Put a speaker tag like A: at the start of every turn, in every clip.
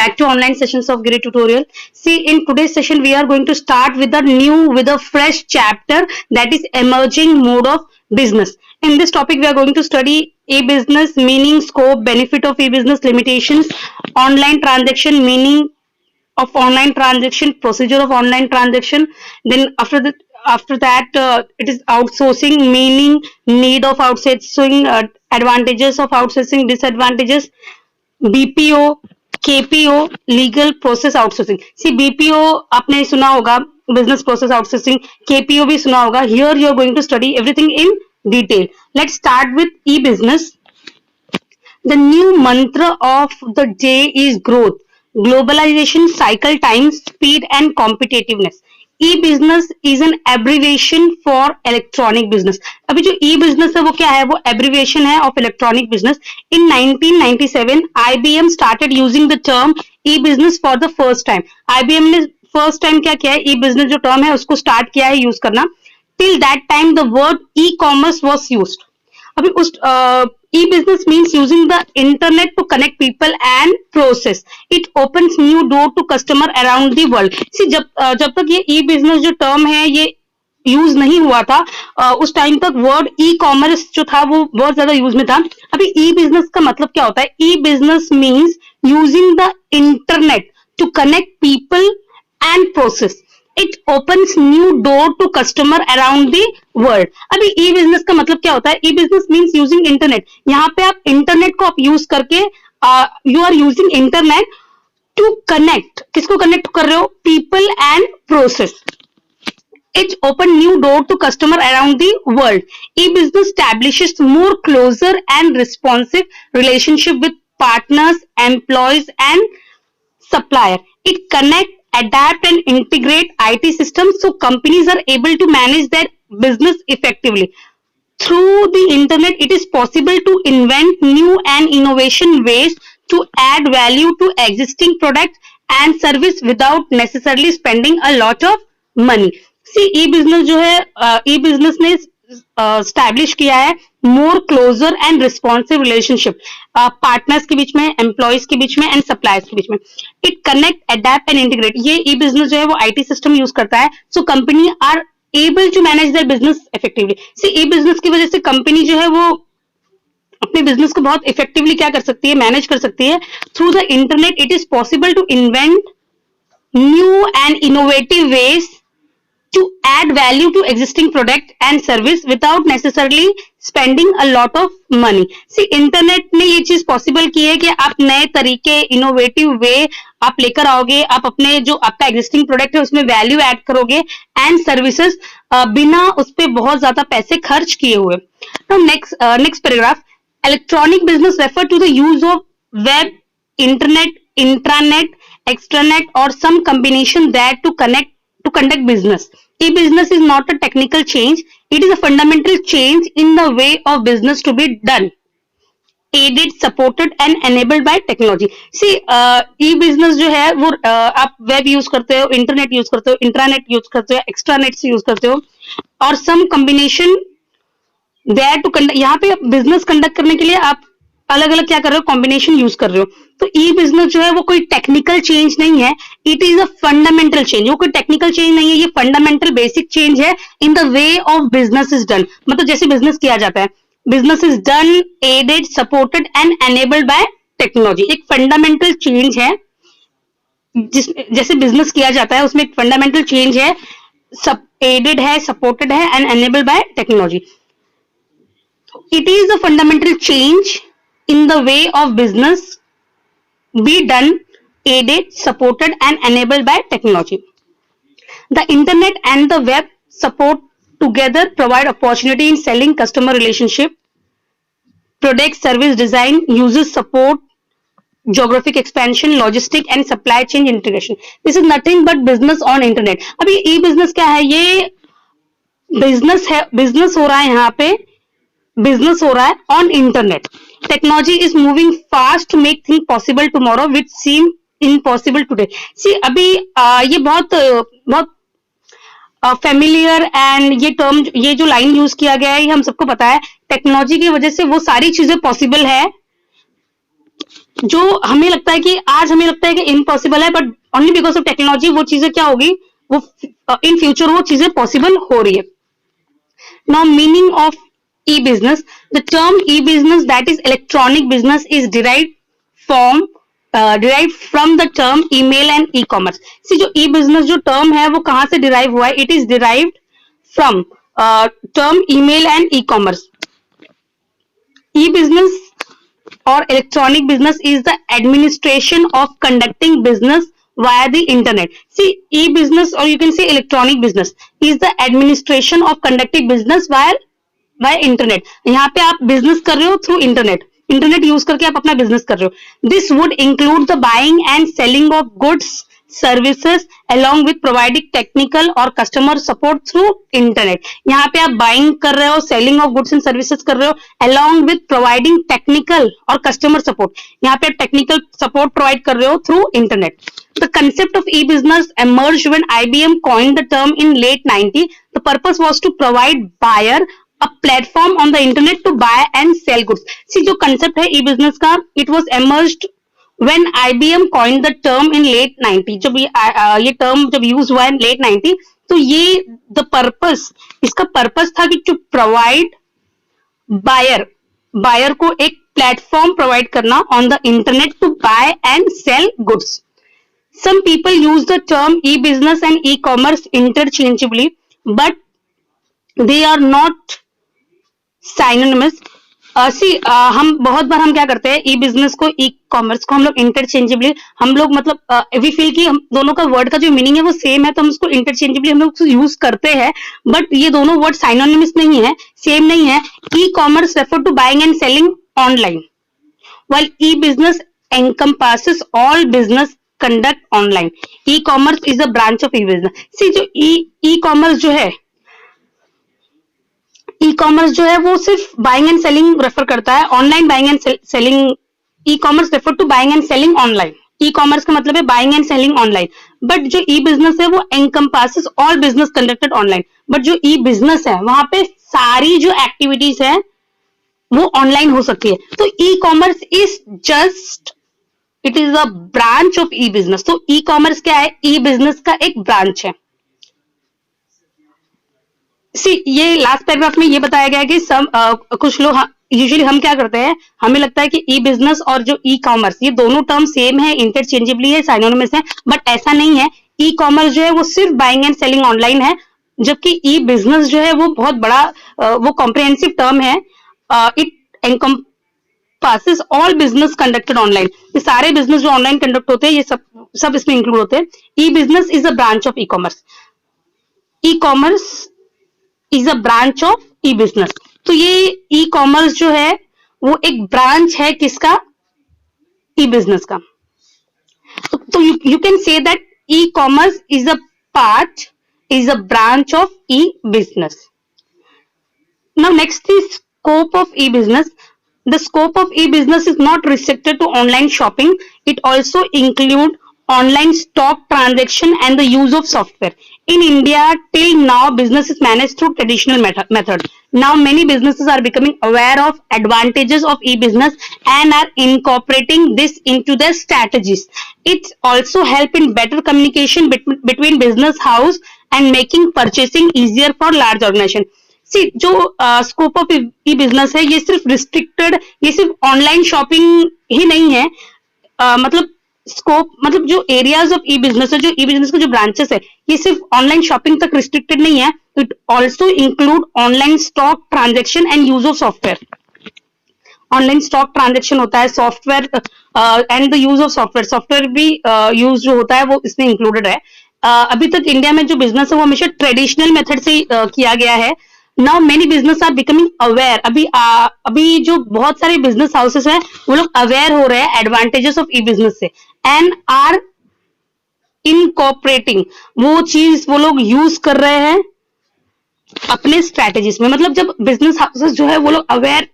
A: back to online sessions of Giri tutorial. See, in today's session we are going to start with a fresh chapter, that is emerging mode of business. In this topic we are going to study e-business, meaning, scope, benefit of e-business, limitations, online transaction, meaning of online transaction, procedure of online transaction. Then after that it is outsourcing, meaning, need of outsourcing, advantages of outsourcing, disadvantages, BPO, KPO, legal process outsourcing. See BPO आपने सुना होगा, business process outsourcing. KPO भी सुना होगा. Here you are going to study everything in detail. Let's start with e business. The new mantra of the day is growth, globalization, cycle time, speed and competitiveness. E-business is an abbreviation for electronic business. अभी जो e-business है वो क्या है? वो abbreviation है of electronic business. In 1997, IBM started using the term e-business for the first time. IBM ने first time क्या किया है? E-business जो term है उसको start किया है use करना. Till that time, the word e-commerce was used. अभी उस e-business means using the internet to connect people and process. It opens new door to customer around the world. See, जब तक ये e-business जो term है ये use नहीं हुआ था, उस टाइम तक वर्ड ई कॉमर्स जो था वो बहुत ज्यादा यूज में था. अभी ई बिजनेस का मतलब क्या होता है? E business means using the internet to connect people and process. It opens new door to customer around the world. अभी ई बिजनेस का मतलब क्या होता है? E business means using internet. यहाँ पे आप इंटरनेट को आप यूज करके you are using internet to connect. किसको कनेक्ट कर रहे हो? People and process. It open new door to customer around the world. E-business establishes more closer and responsive relationship with partners, employees, and supplier. It connect, adapt, and integrate IT systems so companies are able to manage their business effectively. Through the internet, it is possible to invent new and innovation ways to add value to existing products and service without necessarily spending a lot of money. See e business जो है, e business ने establish किया है more closer and responsive relationship partners के बीच में, employees के बीच में एंड सप्लायर्स के बीच में. It connect, adapt and integrate. ये ई बिजनेस जो है वो आईटी सिस्टम यूज करता है, so company are able to manage their business effectively. See e business की वजह से कंपनी जो है वो अपने बिजनेस को बहुत इफेक्टिवली क्या कर सकती है? मैनेज कर सकती है. Through the internet it is possible to invent new and innovative ways to add value to existing product and service without necessarily spending a lot of money. See, internet ने ये चीज पॉसिबल की है कि आप नए तरीके, इनोवेटिव वे आप लेकर आओगे, आप अपने जो आपका एग्जिस्टिंग प्रोडक्ट है उसमें वैल्यू ऐड करोगे एंड सर्विसेज बिना उस पर बहुत ज्यादा पैसे खर्च किए हुए. Next paragraph. Electronic business refer to the use of web, internet, intranet, extranet और some combination that to conduct business. E-business is not a technical change. It is a fundamental change in the way of business to be done, aided, supported and enabled by technology. See, e-business जो है वो आप web use करते हो, internet use करते हो, intranet use करते हो, एक्स्ट्रानेट से यूज करते हो और some combination there to conduct. यहाँ पे बिजनेस कंडक्ट करने के लिए आप अलग अलग क्या कर रहे हो? कॉम्बिनेशन यूज कर रहे हो. तो ई बिजनेस जो है वो कोई टेक्निकल चेंज नहीं है, it is a fundamental change. वो कोई टेक्निकल चेंज नहीं है, ये फंडामेंटल बेसिक चेंज है in the way of business is done. मतलब जैसे बिजनेस किया जाता है, business is done, added, supported and enabled by technology. एक फंडामेंटल चेंज है जैसे बिजनेस किया जाता है उसमें एक फंडामेंटल चेंज है, एडेड है, सपोर्टेड है and enabled by technology. It is a fundamental change in the way of business be done, aided, supported and enabled by technology. The internet and the web support together provide opportunity in selling, customer relationship, product, service design, user support, geographic expansion, logistic and supply chain integration. This is nothing but business on internet. अभी e-business क्या है? ये business है, business हो रहा है यहाँ पे, बिजनेस हो रहा है on internet. Technology is moving fast to make thing possible tomorrow which seem impossible today. See अभी ये बहुत फेमिलियर एंड ये टर्म, ये जो लाइन यूज किया गया है ये हम सबको पता है. टेक्नोलॉजी की वजह से वो सारी चीजें पॉसिबल है जो हमें लगता है कि आज हमें लगता है कि इम्पॉसिबल है, but only because of technology वो चीजें क्या होगी, वो इन फ्यूचर वो चीजें पॉसिबल हो रही है. Now, meaning of e-business. The term e-business, that is electronic business, is from derived from the term email and e-commerce. See, जो e-business जो term है वो कहाँ से derive हुआ है? It is derived from term email and e-commerce. E-business or electronic business is the administration of conducting business via the internet. See, e-business or you can say electronic business is the administration of conducting business via internet. यहाँ पे आप business कर रहे हो through internet. Internet use करके आप अपना business कर रहे हो. This would include the buying and selling of goods services along with providing technical और कस्टमर सपोर्ट थ्रू इंटरनेट. यहाँ पे आप बाइंग कर रहे हो, selling of goods and services कर रहे हो along with providing टेक्निकल और कस्टमर सपोर्ट. यहाँ पे आप टेक्निकल सपोर्ट प्रोवाइड कर रहे हो through internet. The concept of e-business emerged when IBM coined the term in late 90s. The purpose was to provide buyer a platform on the internet to buy and sell goods. See, जो concept है e-business का, it was emerged when IBM coined the term in late 90s. जब ये term जब use हुआ है late 90s, तो ये the purpose, इसका purpose था कि to provide buyer को एक platform provide करना on the internet to buy and sell goods. Some people use the term e-business and e-commerce interchangeably, but they are not synonymous. हम बहुत बार हम क्या करते हैं, ई बिजनेस को ई कॉमर्स को हम लोग इंटरचेंजेबली हम लोग मतलब वी फील कि हम दोनों का वर्ड का जो मीनिंग है वो सेम है, तो हम उसको इंटरचेंजेबली हम लोग यूज करते हैं, बट ये दोनों वर्ड साइनोनिमस नहीं है, सेम नहीं है. E commerce refer to buying and selling online, while e-business encompasses all business conduct online. E-commerce is a branch of e-business. See, जो e-commerce जो है, ई-कॉमर्स जो है वो सिर्फ बाइंग एंड सेलिंग रेफर करता है, online buying and selling. E commerce refer to buying and selling online. E commerce का मतलब है buying and selling online, but जो ई बिजनेस है वो encompasses all business conducted online. But जो ई बिजनेस है वहां पे सारी जो एक्टिविटीज है वो ऑनलाइन हो सकती है. तो ई commerce is just it is a branch of e business. तो ई कॉमर्स क्या है? ई बिजनेस का एक ब्रांच है. सी, ये लास्ट पैराग्राफ में ये बताया गया है कि कुछ लोग यूजुअली हम क्या करते हैं, हमें लगता है कि ई बिजनेस और जो ई कॉमर्स ये दोनों टर्म सेम है, इंटरचेंजेबली है, साइनोनिमस है, बट ऐसा नहीं है. ई कॉमर्स जो है वो सिर्फ बाइंग एंड सेलिंग ऑनलाइन है, जबकि ई बिजनेस जो है वो बहुत बड़ा वो कॉम्प्रिहेंसिव टर्म है. It encompasses all business conducted online. ये सारे बिजनेस जो ऑनलाइन कंडक्ट होते हैं ये सब इसमें इंक्लूड होते हैं. E business is a branch of e commerce. E commerce is a branch of e business. तो ये ई कॉमर्स जो है वो एक ब्रांच है किसका? ई बिजनेस का. तो you can say that E commerce is a part, is a branch of e business. Now next is scope of e business. The scope of e-business is not restricted to online shopping. It also includes online stock transaction and the use of software. In India, till now, business is managed through traditional methods. Now, many businesses are becoming aware of advantages of e-business and are incorporating this into their strategies. It also helps in better communication between business house and making purchasing easier for large organization. सी, जो scope of e business है ये सिर्फ restricted, ये सिर्फ online shopping ही नहीं है. मतलब scope मतलब जो एरियाज ऑफ ई बिजनेस है, जो ई बिजनेस के जो ब्रांचेस है, ये सिर्फ ऑनलाइन शॉपिंग तक रिस्ट्रिक्टेड नहीं है. It also include online stock transaction and use of software. Online stock transaction होता है, software and the use of software भी यूज जो होता है वो इसमें इंक्लूडेड है. अभी तक इंडिया में जो बिजनेस है वो हमेशा ट्रेडिशनल मेथड से किया गया है. Now many business are becoming aware. अभी जो बहुत सारे बिजनेस हाउसेस हैं वो लोग अवेयर हो रहे हैं एडवांटेजेस ऑफ ई बिजनेस से एंड आर इनकॉर्पोरेटिंग. वो चीज वो लोग यूज कर रहे हैं अपने स्ट्रेटेजीज में. मतलब जब बिजनेस हाउसेस जो है वो लोग अवेयर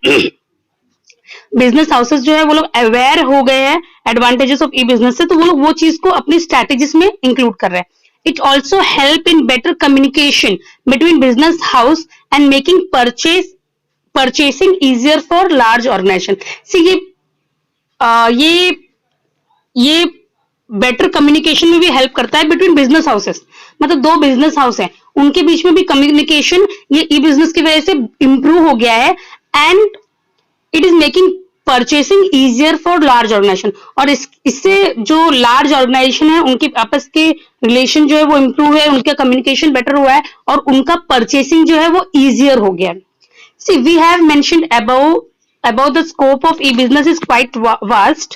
A: बिजनेस हाउसेस जो है वो लोग अवेयर हो गए हैं एडवांटेजेस ऑफ ई बिजनेस से, तो वो लोग वो चीज को अपनी स्ट्रेटेजीज में इंक्लूड कर रहे हैं. It also help in better communication between business house and making purchasing easier for large organization. See, ये बेटर कम्युनिकेशन में भी हेल्प करता है बिटवीन बिजनेस हाउसेस. मतलब दो बिजनेस हाउस हैं, उनके बीच में भी कम्युनिकेशन ये ई बिजनेस की वजह से इंप्रूव हो गया है. And it is making purchasing easier for large organization. और इससे जो लार्ज ऑर्गेनाइजेशन है उनके आपस के रिलेशन जो है वो इंप्रूव है, उनका कम्युनिकेशन बेटर हुआ है और उनका परचेसिंग जो है वो इजियर हो गया. See we have mentioned about the scope of e-business is quite vast.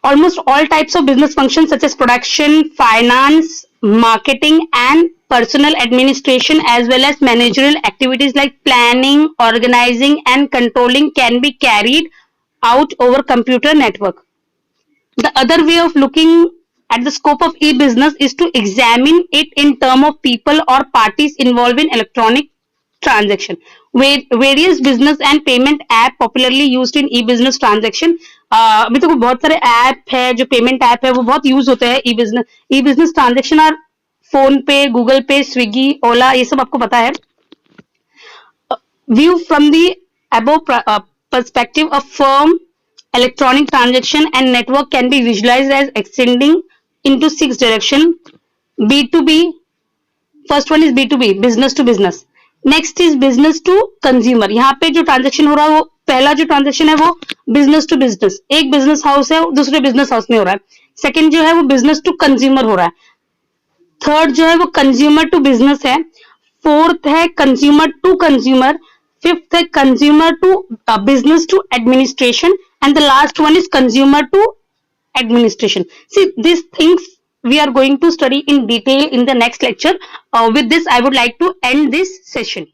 A: Almost all types of business functions such as production, finance, marketing and personal administration as well as managerial activities like planning, organizing and controlling can be carried out over computer network. The other way of looking at the scope of e-business is to examine it in terms of people or parties involved in electronic transaction. Various business and payment app popularly used in e-business transaction. अभी तो बहुत सारे app है जो payment app है वो बहुत use होते हैं e business transaction. Are phone पे, गूगल पे, स्विगी, ओला, ये सब आपको पता है. View from the above perspective of firm electronic transaction and network can be visualized as extending into 6 direction. B2B, first one is B2B, business to business. Next is business to consumer. यहाँ पे जो transaction हो रहा है वो पहला जो transaction है वो बिजनेस टू बिजनेस, एक बिजनेस हाउस है दूसरे बिजनेस हाउस में हो रहा है. सेकंड जो है वो बिजनेस टू कंज्यूमर हो रहा है. थर्ड जो है वो कंज्यूमर टू बिजनेस है. फोर्थ है कंज्यूमर टू कंज्यूमर. फिफ्थ है consumer to business to administration and the last one is consumer to administration. See, these things we are going to study in detail in the next lecture. With this, I would like to end this session.